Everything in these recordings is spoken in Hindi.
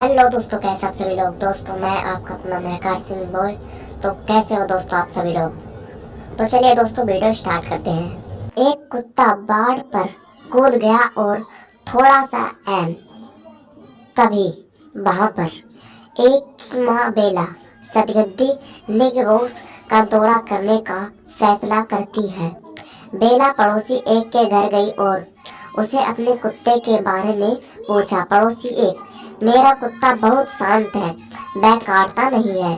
हेलो दोस्तों, कैसे आप सभी लोग। दोस्तों मैं आपका अपना महकार सिंह बॉय। तो कैसे हो दोस्तों आप सभी लोग। तो चलिए दोस्तों वीडियो स्टार्ट करते हैं। एक कुत्ता बाढ़ पर कूद गया और थोड़ा सा एम तभी वहां पर एक माँ बेला सदगद्दी निगरोस का दौरा करने का फैसला करती है। बेला पड़ोसी एक के घर गई और उसे अपने कुत्ते के बारे में पूछा। पड़ोसी एक: मेरा कुत्ता बहुत शांत है, वह काटता नहीं है।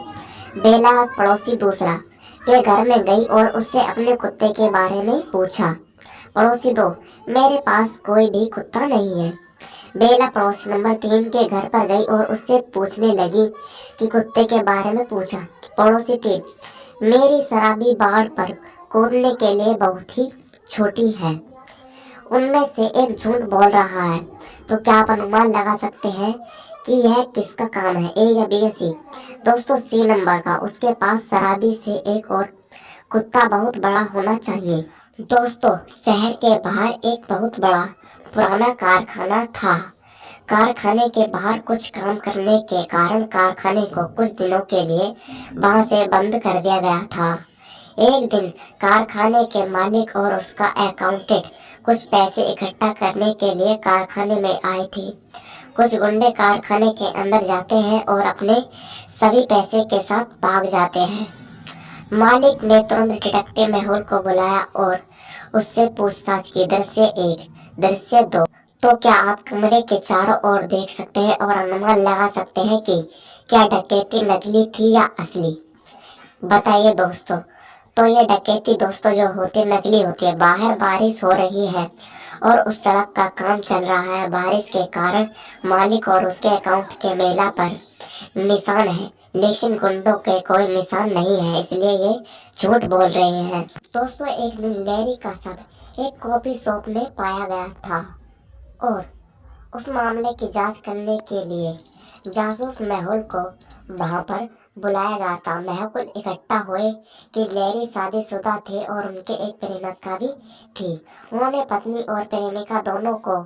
बेला पड़ोसी दूसरा के घर में गई और उससे अपने कुत्ते के बारे में पूछा। पड़ोसी दो: मेरे पास कोई भी कुत्ता नहीं है। बेला पड़ोसी नंबर 3 के घर पर गई और उससे पूछने लगी कि कुत्ते के बारे में पूछा। पड़ोसी 3: मेरी शराबी बाढ़ पर कूदने के लिए बहुत ही छोटी है। उनमें से एक झूठ बोल रहा है। तो क्या आप अनुमान लगा सकते हैं कि यह किसका काम है, ए या बी या सी। दोस्तों सी नंबर का। उसके पास शराबी से एक और कुत्ता बहुत बड़ा होना चाहिए। दोस्तों शहर के बाहर एक बहुत बड़ा पुराना कारखाना था। कारखाने के बाहर कुछ काम करने के कारण कारखाने को कुछ दिनों के लिए वहां से बंद कर दिया गया था। एक दिन कारखाने के मालिक और उसका अकाउंटेंट कुछ पैसे इकट्ठा करने के लिए कारखाने में आए थे। कुछ गुंडे कारखाने के अंदर जाते हैं और अपने सभी पैसे के साथ भाग जाते हैं। मालिक ने तुरंत डिटेक्टिव मेहुल को बुलाया और उससे पूछताछ की। दृश्य 1, दृश्य 2। तो क्या आप कमरे के चारों ओर देख सकते हैं और अनुमान लगा सकते हैं कि क्या डकैती नकली थी या असली। बताइए दोस्तों। तो ये डकैती दोस्तों जो होती नकली होती है। बाहर बारिश हो रही है और उस सड़क का काम चल रहा है। बारिश के कारण मालिक और उसके अकाउंट के मेला पर निशान है, लेकिन गुंडों के कोई निशान नहीं है, इसलिए ये झूठ बोल रहे हैं। दोस्तों एक दिन लैरी का शव एक कॉफी शॉप में पाया गया था और उस मामले की जांच करने के लिए जासूस मेहुल को वहां पर बुलाया गया था। मेहुल इकट्ठा हुए कि लैरी शादीशुदा थे और उनके एक प्रेमिका भी थी। उन्होंने पत्नी और प्रेमिका दोनों को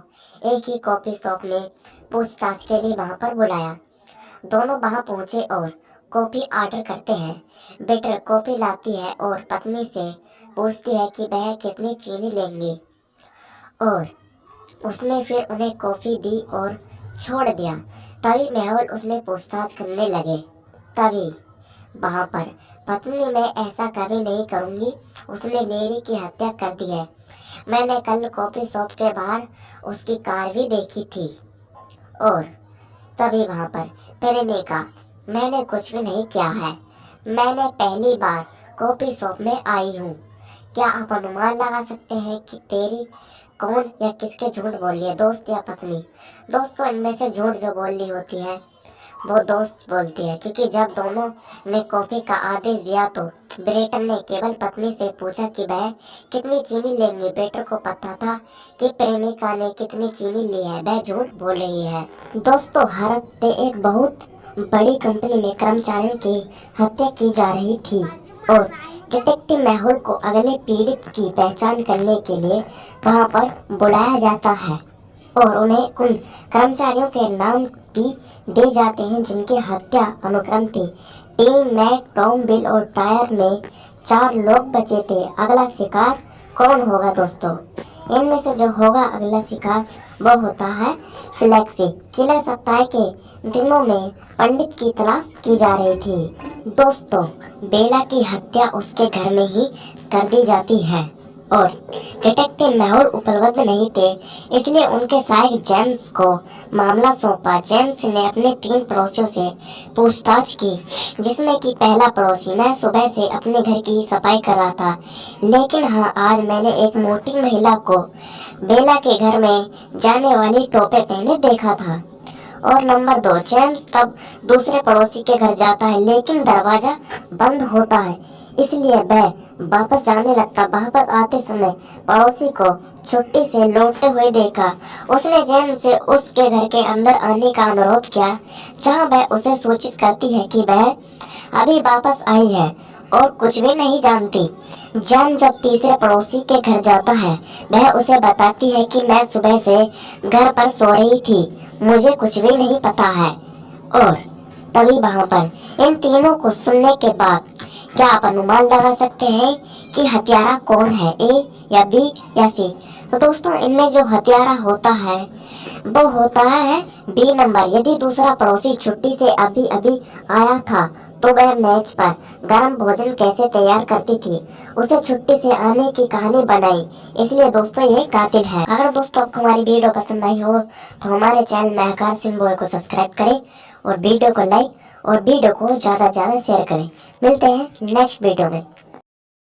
एक ही कॉफी शॉप में पूछताछ के लिए वहां पर बुलाया। दोनों वहां पहुंचे और कॉफी ऑर्डर करते हैं। वेटर कॉफी लाती है और पत्नी से पूछती है कि वह कितनी चीनी लेंगी और उसने फिर उन्हें कॉफी दी और छोड़ दिया। तभी मेहुल उसने पूछताछ करने लगे। तभी वहां पर पत्नी मैं ऐसा कभी नहीं करूंगी, उसने लैरी की हत्या कर दी है। मैंने कल कॉफी शॉप के बाहर उसकी कार भी देखी थी। और तभी वहां पर प्रेमिका मैंने कुछ भी नहीं किया है, मैंने पहली बार कॉफी शॉप में आई हूँ। क्या आप अनुमान लगा सकते हैं कि तेरी कौन या किसके झूठ बोली है, दोस्त या पत्नी। दोस्तों इनमें से झूठ जो बोली होती है वो दोस्त बोलती है, क्योंकि जब दोनों ने कॉफी का आदेश दिया तो वेटर ने केवल पत्नी से पूछा कि वह कितनी चीनी लेंगी। वेटर को पता था कि प्रेमिका ने कितनी चीनी ली है, वह झूठ बोल रही है। दोस्तों हर हफ्ते एक बहुत बड़ी कंपनी में कर्मचारियों की हत्या की जा रही थी और डिटेक्टिव मेहुल को अगले पीड़ित की पहचान करने के लिए वहां पर बुलाया जाता है और उन्हें उन कर्मचारियों के नाम भी दे जाते हैं जिनकी हत्या अनुक्रम थी। टीम मैक, टॉम, बिल और टायर में 4 लोग बचे थे। अगला शिकार कौन होगा दोस्तों। इनमें से जो होगा अगला शिकार वो होता है फ्लेक्सी। किलर सप्ताह के दिनों में पंडित की तलाश की जा रही थी। दोस्तों बेला की हत्या उसके घर में ही कर दी जाती है और डिटेक्टिव मेहुल उपलब्ध नहीं थे, इसलिए उनके सहायक जेम्स को मामला सौंपा। जेम्स ने अपने 3 पड़ोसियों से पूछताछ की, जिसमें कि पहला पड़ोसी: मैं सुबह से अपने घर की सफाई कर रहा था, लेकिन हाँ आज मैंने एक मोटी महिला को बेला के घर में जाने वाली टोपे पहने देखा था। और नंबर 2, जेम्स तब दूसरे पड़ोसी के घर जाता है, लेकिन दरवाजा बंद होता है, इसलिए वह वापस जाने लगता। वापस आते समय पड़ोसी को छुट्टी से लौटते हुए देखा। उसने जेम्स से उसके घर के अंदर आने का अनुरोध किया, जहां वह उसे सूचित करती है कि वह अभी वापस आई है और कुछ भी नहीं जानती। जैन जब तीसरे पड़ोसी के घर जाता है, वह उसे बताती है कि मैं सुबह से घर पर सो रही थी, मुझे कुछ भी नहीं पता है। और तभी वहां पर इन तीनों को सुनने के बाद क्या आप अनुमान लगा सकते हैं कि हत्यारा कौन है, ए या बी या सी। तो दोस्तों इनमें जो हत्यारा होता है वो होता है बी नंबर। यदि दूसरा पड़ोसी छुट्टी से अभी अभी आया था तो वह मेज पर गर्म भोजन कैसे तैयार करती थी, उसे छुट्टी से आने की कहानी बनाई, इसलिए दोस्तों ये कातिल है। अगर दोस्तों आपको हमारी वीडियो पसंद आई हो तो हमारे चैनल महकार सिंह बॉय को सब्सक्राइब करें और वीडियो को लाइक और वीडियो को ज्यादा शेयर करें। मिलते हैं नेक्स्ट वीडियो में।